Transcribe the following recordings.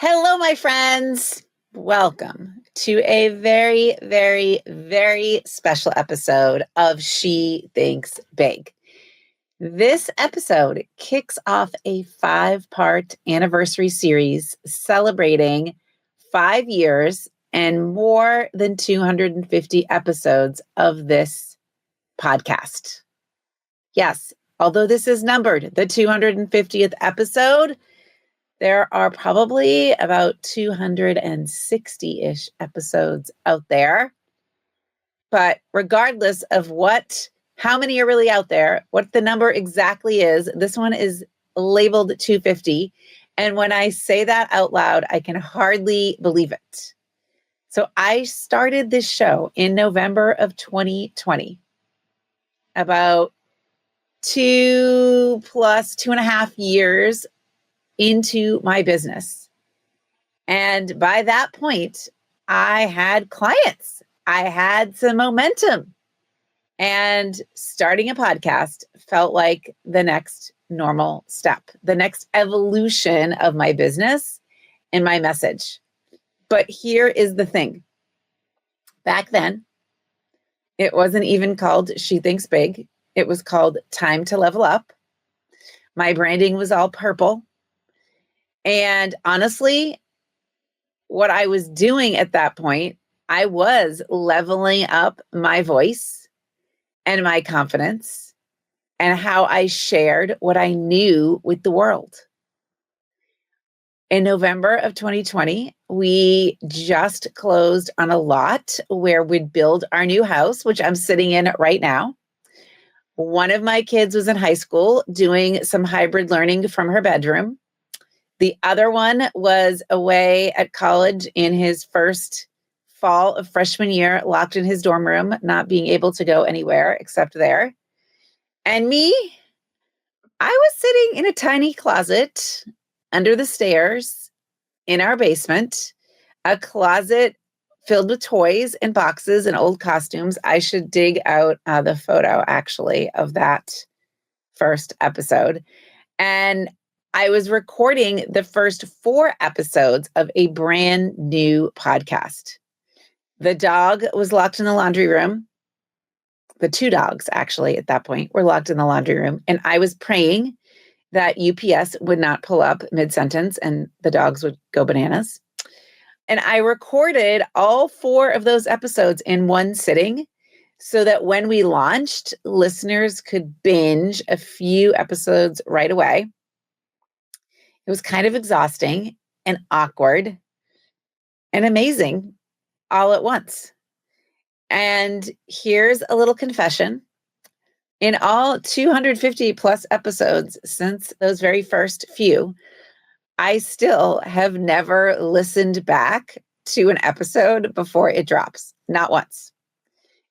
Hello, my friends. Welcome to a very, very, very special episode of She Thinks Big. This episode kicks off a 5-part anniversary series celebrating 5 years and more than 250 episodes of this podcast. Yes, although this is numbered the 250th episode, there are probably about 260-ish episodes out there. But regardless of how many are really out there, what the number exactly is, this one is labeled 250. And when I say that out loud, I can hardly believe it. So I started this show in November of 2020, about 2.5 years into my business. And by that point, I had clients, I had some momentum, and starting a podcast felt like the next normal step, the next evolution of my business and my message. But here is the thing. Back then, it wasn't even called She Thinks Big. It was called Time to Level Up. My branding was all purple. And honestly, what I was doing at that point, I was leveling up my voice and my confidence and how I shared what I knew with the world. In November of 2020, we just closed on a lot where we'd build our new house, which I'm sitting in right now. One of my kids was in high school doing some hybrid learning from her bedroom. The other one was away at college in his first fall of freshman year, locked in his dorm room, not being able to go anywhere except there. And me, I was sitting in a tiny closet under the stairs in our basement, a closet filled with toys and boxes and old costumes. I should dig out the photo, actually, of that first episode. And I was recording the first 4 episodes of a brand new podcast. The dog was locked in the laundry room. The 2 dogs, actually, at that point, were locked in the laundry room. And I was praying that UPS would not pull up mid-sentence and the dogs would go bananas. And I recorded all 4 of those episodes in one sitting so that when we launched, listeners could binge a few episodes right away. It was kind of exhausting and awkward and amazing all at once. And here's a little confession. In all 250 plus episodes since those very first few, I still have never listened back to an episode before it drops. Not once.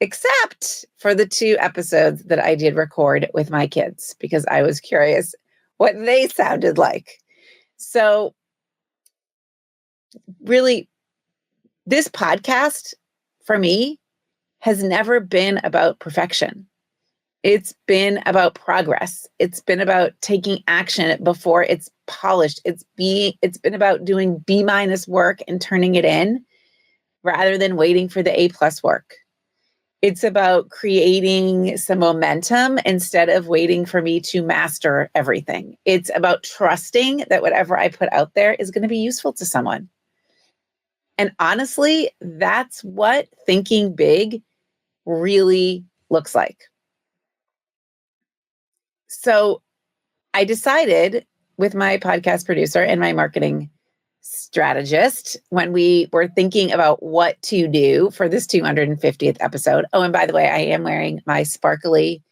Except for the 2 episodes that I did record with my kids because I was curious what they sounded like. So really, this podcast for me has never been about perfection. It's been about progress. It's been about taking action before it's polished. It's been about doing B- work and turning it in rather than waiting for the A+ work. It's about creating some momentum instead of waiting for me to master everything. It's about trusting that whatever I put out there is going to be useful to someone. And honestly, that's what thinking big really looks like. So I decided with my podcast producer and my marketing strategist when we were thinking about what to do for this 250th episode. Oh, and by the way, I am wearing my sparkly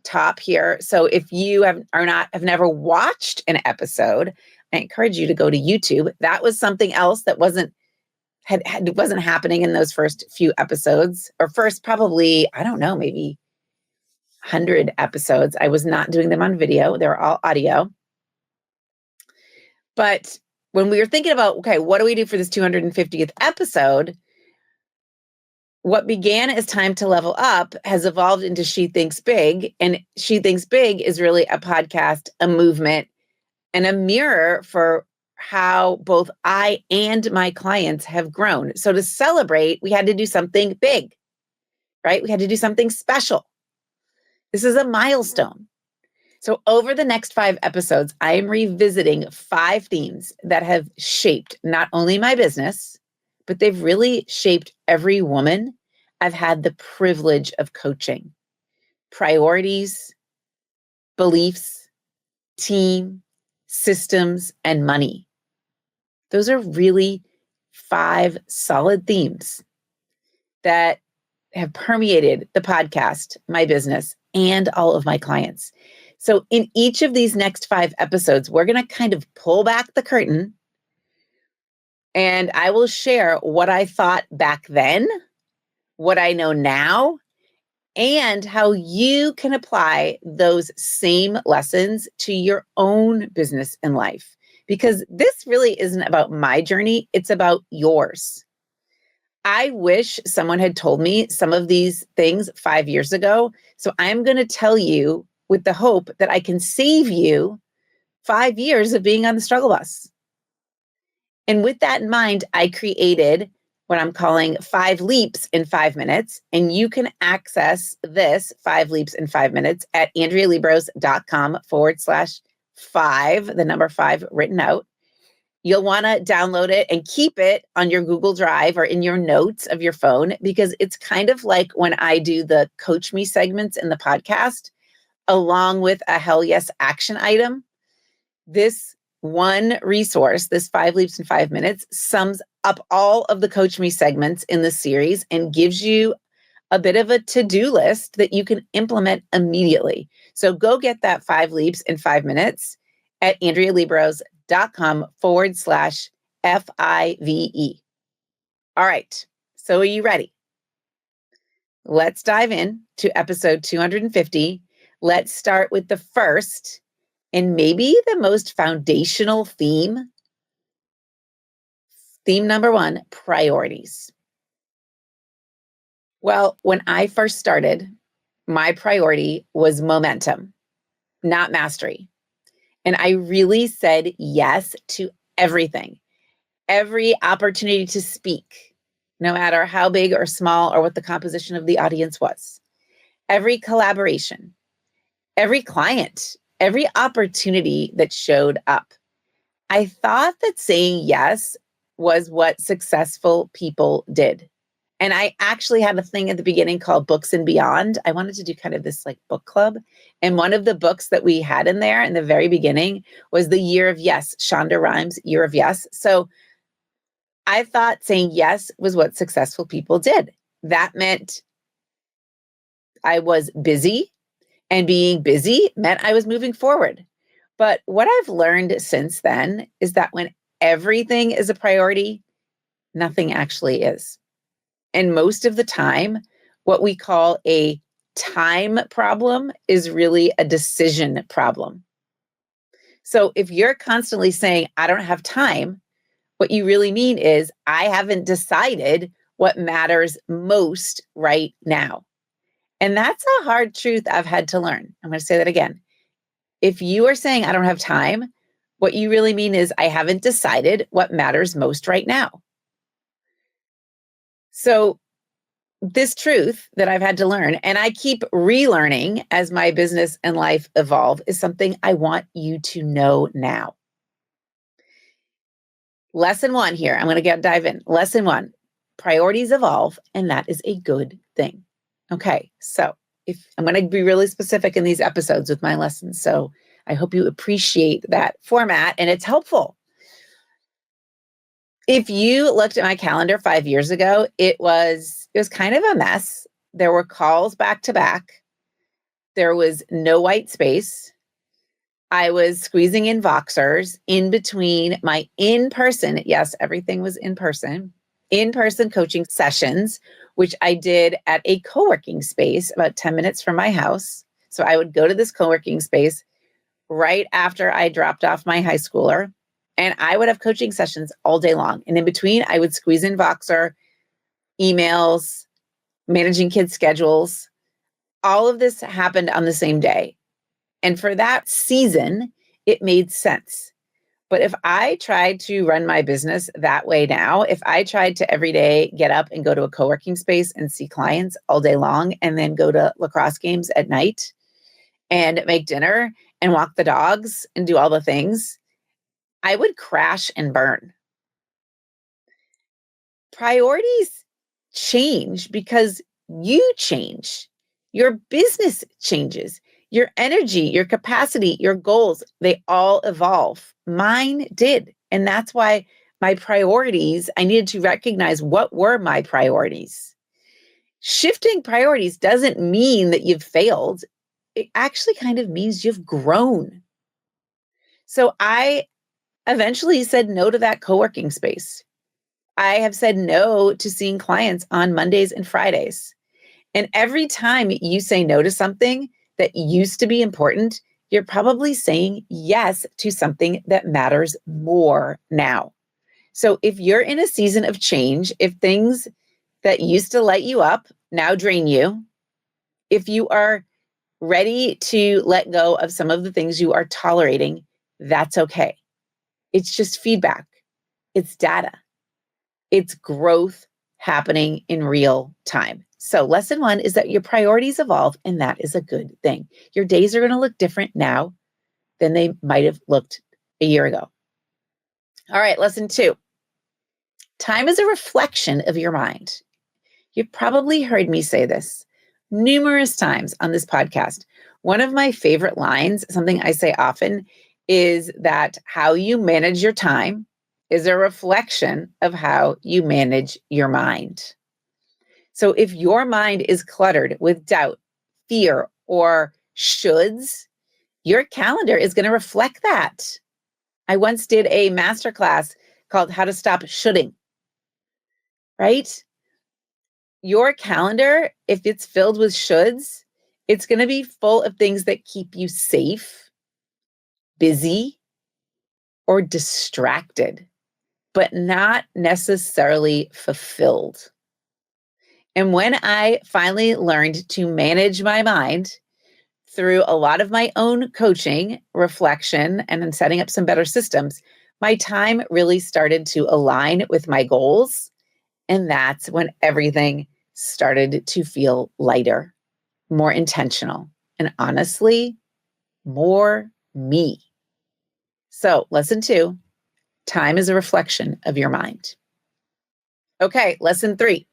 top here. So if you have never watched an episode, I encourage you to go to YouTube. That was something else that wasn't happening in those first few episodes, or first probably, I don't know, maybe 100 episodes. I was not doing them on video. They were all audio. But when we were thinking about, okay, what do we do for this 250th episode? What began as Time to Level Up has evolved into She Thinks Big. And She Thinks Big is really a podcast, a movement, and a mirror for how both I and my clients have grown. So to celebrate, we had to do something big, right? We had to do something special. This is a milestone. So over the next 5 episodes, I am revisiting 5 themes that have shaped not only my business, but they've really shaped every woman I've had the privilege of coaching. Priorities, beliefs, team, systems, and money. Those are really 5 solid themes that have permeated the podcast, my business, and all of my clients. So in each of these next 5 episodes, we're going to kind of pull back the curtain and I will share what I thought back then, what I know now, and how you can apply those same lessons to your own business and life. Because this really isn't about my journey, it's about yours. I wish someone had told me some of these things 5 years ago. So I'm going to tell you with the hope that I can save you 5 years of being on the struggle bus. And with that in mind, I created what I'm calling 5 leaps in 5 minutes. And you can access this 5 leaps in 5 minutes at andrealiebross.com/5, the number 5 written out. You'll want to download it and keep it on your Google Drive or in your notes of your phone, because it's kind of like when I do the Coach Me segments in the podcast, along with a Hell Yes action item. This one resource, this 5 leaps in 5 minutes, sums up all of the Coach Me segments in the series and gives you a bit of a to-do list that you can implement immediately. So go get that 5 leaps in 5 minutes at andrealiebross.com/FIVE. All right. So are you ready? Let's dive in to episode 250. Let's start with the first and maybe the most foundational theme. Theme number 1, priorities. Well, when I first started, my priority was momentum, not mastery. And I really said yes to everything, every opportunity to speak, no matter how big or small or what the composition of the audience was, every collaboration, every client, every opportunity that showed up. I thought that saying yes was what successful people did. And I actually had a thing at the beginning called Books and Beyond. I wanted to do kind of this like book club. And one of the books that we had in there in the very beginning was The Year of Yes, Shonda Rhimes' Year of Yes. So I thought saying yes was what successful people did. That meant I was busy, and being busy meant I was moving forward. But what I've learned since then is that when everything is a priority, nothing actually is. And most of the time, what we call a time problem is really a decision problem. So if you're constantly saying, I don't have time, what you really mean is, I haven't decided what matters most right now. And that's a hard truth I've had to learn. I'm going to say that again. If you are saying, I don't have time, what you really mean is, I haven't decided what matters most right now. So this truth that I've had to learn, and I keep relearning as my business and life evolve, is something I want you to know now. Lesson 1 here, I'm going to dive in. Lesson 1, priorities evolve, and that is a good thing. Okay, so if I'm going to be really specific in these episodes with my lessons, so I hope you appreciate that format and it's helpful. If you looked at my calendar 5 years ago, it was kind of a mess. There were calls back to back. There was no white space. I was squeezing in Voxers in between my in-person, yes, everything was in-person coaching sessions, which I did at a co-working space about 10 minutes from my house. So I would go to this co-working space right after I dropped off my high schooler, and I would have coaching sessions all day long. And in between, I would squeeze in Voxer, emails, managing kids' schedules. All of this happened on the same day. And for that season, it made sense. But if I tried to run my business that way now, if I tried to every day get up and go to a co-working space and see clients all day long and then go to lacrosse games at night and make dinner and walk the dogs and do all the things, I would crash and burn. Priorities change because you change. Your business changes. Your energy, your capacity, your goals, they all evolve. Mine did. And that's why my priorities, I needed to recognize what were my priorities. Shifting priorities doesn't mean that you've failed. It actually kind of means you've grown. So I eventually said no to that co-working space. I have said no to seeing clients on Mondays and Fridays. And every time you say no to something that used to be important, you're probably saying yes to something that matters more now. So if you're in a season of change, if things that used to light you up now drain you, if you are ready to let go of some of the things you are tolerating, that's okay. It's just feedback. It's data. It's growth happening in real time. So lesson 1 is that your priorities evolve, and that is a good thing. Your days are going to look different now than they might have looked a year ago. All right, lesson 2. Time is a reflection of your mind. You've probably heard me say this numerous times on this podcast. One of my favorite lines, something I say often, is that how you manage your time is a reflection of how you manage your mind. So if your mind is cluttered with doubt, fear, or shoulds, your calendar is going to reflect that. I once did a masterclass called How to Stop Shoulding, right? Your calendar, if it's filled with shoulds, it's going to be full of things that keep you safe, busy, or distracted, but not necessarily fulfilled. And when I finally learned to manage my mind through a lot of my own coaching, reflection, and then setting up some better systems, my time really started to align with my goals. And that's when everything started to feel lighter, more intentional, and honestly, more me. So, lesson 2, time is a reflection of your mind. Okay, lesson 3.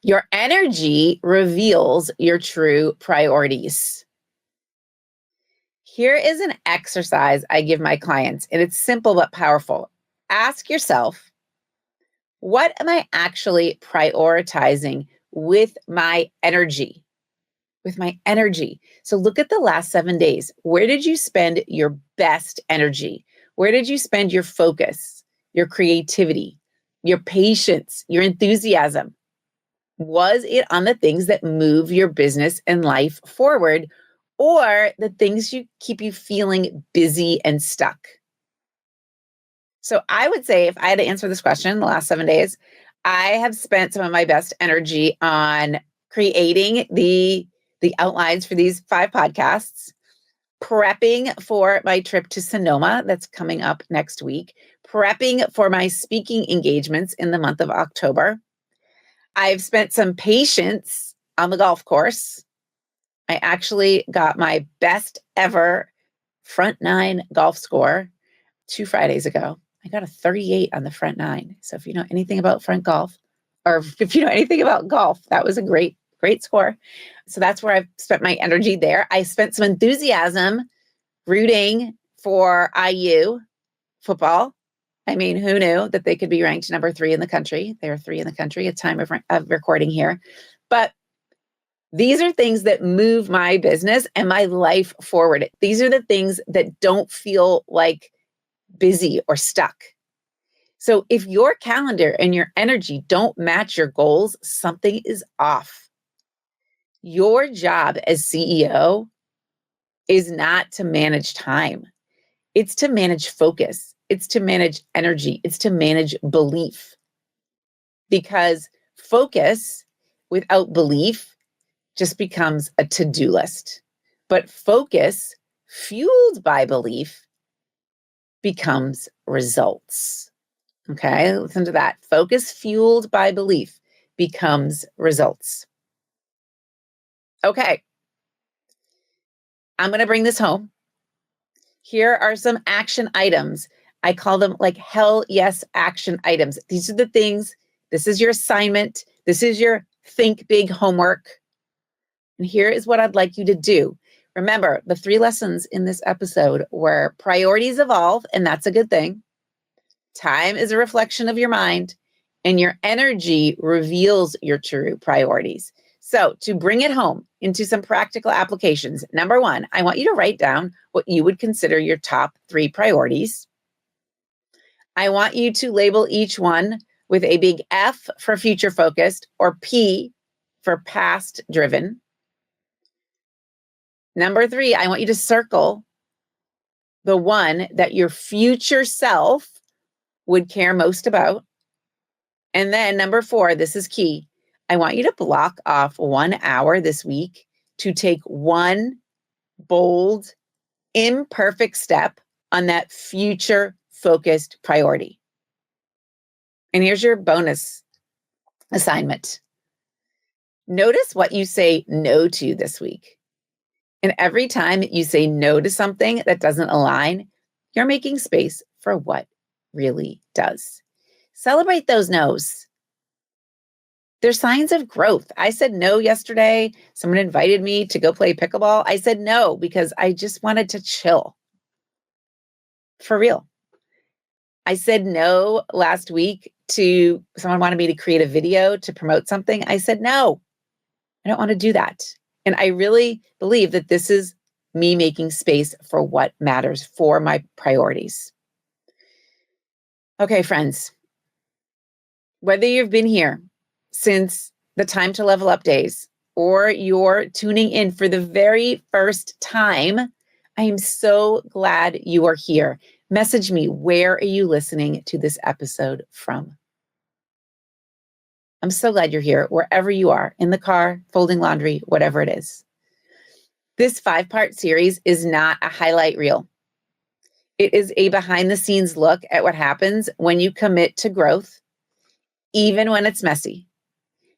Your energy reveals your true priorities. Here is an exercise I give my clients, and it's simple but powerful. Ask yourself, what am I actually prioritizing with my energy? With my energy. So look at the last 7 days. Where did you spend your best energy? Where did you spend your focus, your creativity, your patience, your enthusiasm? Was it on the things that move your business and life forward, or the things you keep you feeling busy and stuck? So I would say, if I had to answer this question the last 7 days, I have spent some of my best energy on creating the outlines for these 5 podcasts, prepping for my trip to Sonoma that's coming up next week, prepping for my speaking engagements in the month of October. I've spent some patience on the golf course. I actually got my best ever front 9 golf score 2 Fridays ago. I got a 38 on the front 9. So if you know anything about front golf, or if you know anything about golf, that was a great score. So that's where I've spent my energy there. I spent some enthusiasm rooting for IU football. I mean, who knew that they could be ranked number 3 in the country? They are 3 in the country at time of recording here. But these are things that move my business and my life forward. These are the things that don't feel like busy or stuck. So if your calendar and your energy don't match your goals, something is off. Your job as CEO is not to manage time. It's to manage focus. It's to manage energy. It's to manage belief. Because focus without belief just becomes a to-do list. But focus fueled by belief becomes results. Okay, listen to that. Focus fueled by belief becomes results. Okay, I'm going to bring this home. Here are some action items. I call them like hell yes action items. These are the things, this is your assignment. This is your think big homework. And here is what I'd like you to do. Remember, the 3 lessons in this episode were priorities evolve, and that's a good thing. Time is a reflection of your mind, and your energy reveals your true priorities. So to bring it home into some practical applications, number 1, I want you to write down what you would consider your top 3 priorities. I want you to label each one with a big F for future focused or P for past driven. Number 3, I want you to circle the one that your future self would care most about. And then number 4, this is key. I want you to block off 1 hour this week to take one bold, imperfect step on that future focused priority. And here's your bonus assignment. Notice what you say no to this week. And every time you say no to something that doesn't align, you're making space for what really does. Celebrate those no's. They're signs of growth. I said no yesterday. Someone invited me to go play pickleball. I said no because I just wanted to chill. For real. I said no last week to someone wanted me to create a video to promote something. I said no. I don't want to do that. And I really believe that this is me making space for what matters, for my priorities. Okay, friends, whether you've been here since the Time to Level Up days or you're tuning in for the very first time, I am so glad you are here. Message me, where are you listening to this episode from? I'm so glad you're here, wherever you are, in the car, folding laundry, whatever it is. This 5-part series is not a highlight reel. It is a behind-the-scenes look at what happens when you commit to growth, even when it's messy.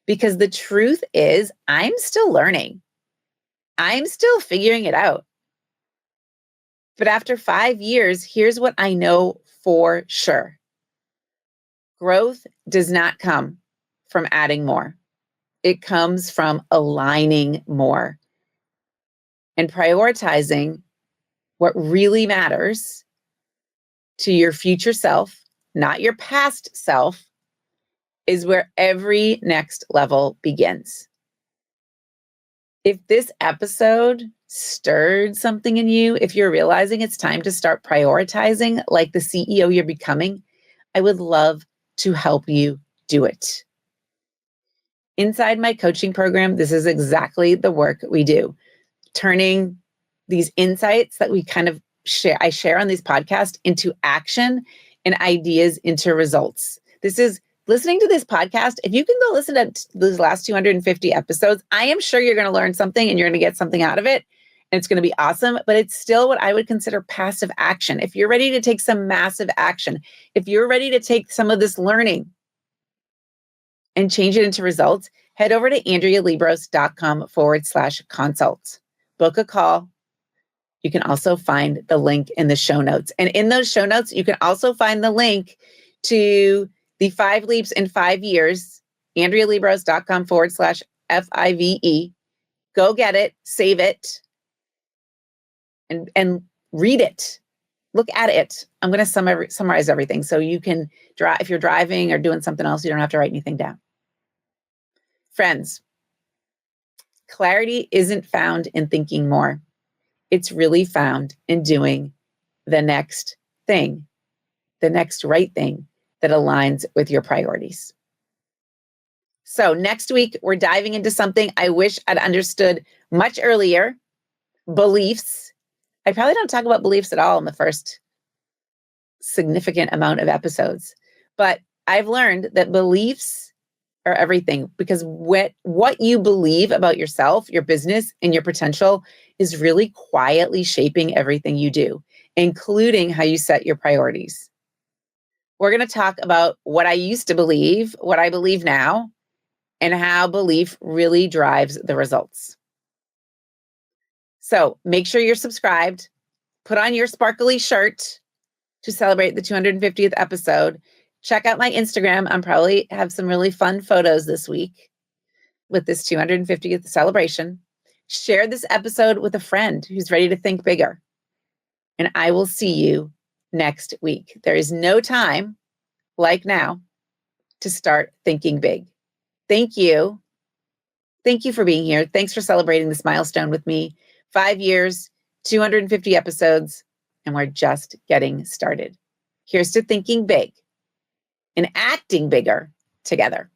Because the truth is, I'm still learning. I'm still figuring it out. But after 5 years, here's what I know for sure. Growth does not come from adding more. It comes from aligning more and prioritizing what really matters to your future self, not your past self, is where every next level begins. If this episode stirred something in you, if you're realizing it's time to start prioritizing like the CEO you're becoming, I would love to help you do it. Inside my coaching program, this is exactly the work we do. Turning these insights that we kind of I share on these podcasts into action and ideas into results. This is listening to this podcast. If you can go listen to those last 250 episodes, I am sure you're going to learn something and you're going to get something out of it. And it's going to be awesome, but it's still what I would consider passive action. If you're ready to take some massive action, if you're ready to take some of this learning and change it into results, head over to AndreaLiebross.com/consult. Book a call. You can also find the link in the show notes. And in those show notes, you can also find the link to the 5 leaps in 5 years, AndreaLiebross.com/FIVE. Go get it, save it, and read it. Look at it. I'm going to summarize everything so you can drive. If you're driving or doing something else, you don't have to write anything down. Friends, clarity isn't found in thinking more. It's really found in doing the next thing, the next right thing that aligns with your priorities. So next week, we're diving into something I wish I'd understood much earlier, beliefs. I probably don't talk about beliefs at all in the first significant amount of episodes, but I've learned that beliefs are everything, because what you believe about yourself, your business, and your potential is really quietly shaping everything you do. including how you set your priorities. We're going to talk about what I used to believe, what I believe now, and how belief really drives the results. So make sure you're subscribed, put on your sparkly shirt to celebrate the 250th episode. Check out my Instagram. I'm probably have some really fun photos this week with this 250th celebration. Share this episode with a friend who's ready to think bigger. And I will see you next week. There is no time like now to start thinking big. Thank you. Thank you for being here. Thanks for celebrating this milestone with me. 5 years, 250 episodes, and we're just getting started. Here's to thinking big and acting bigger together.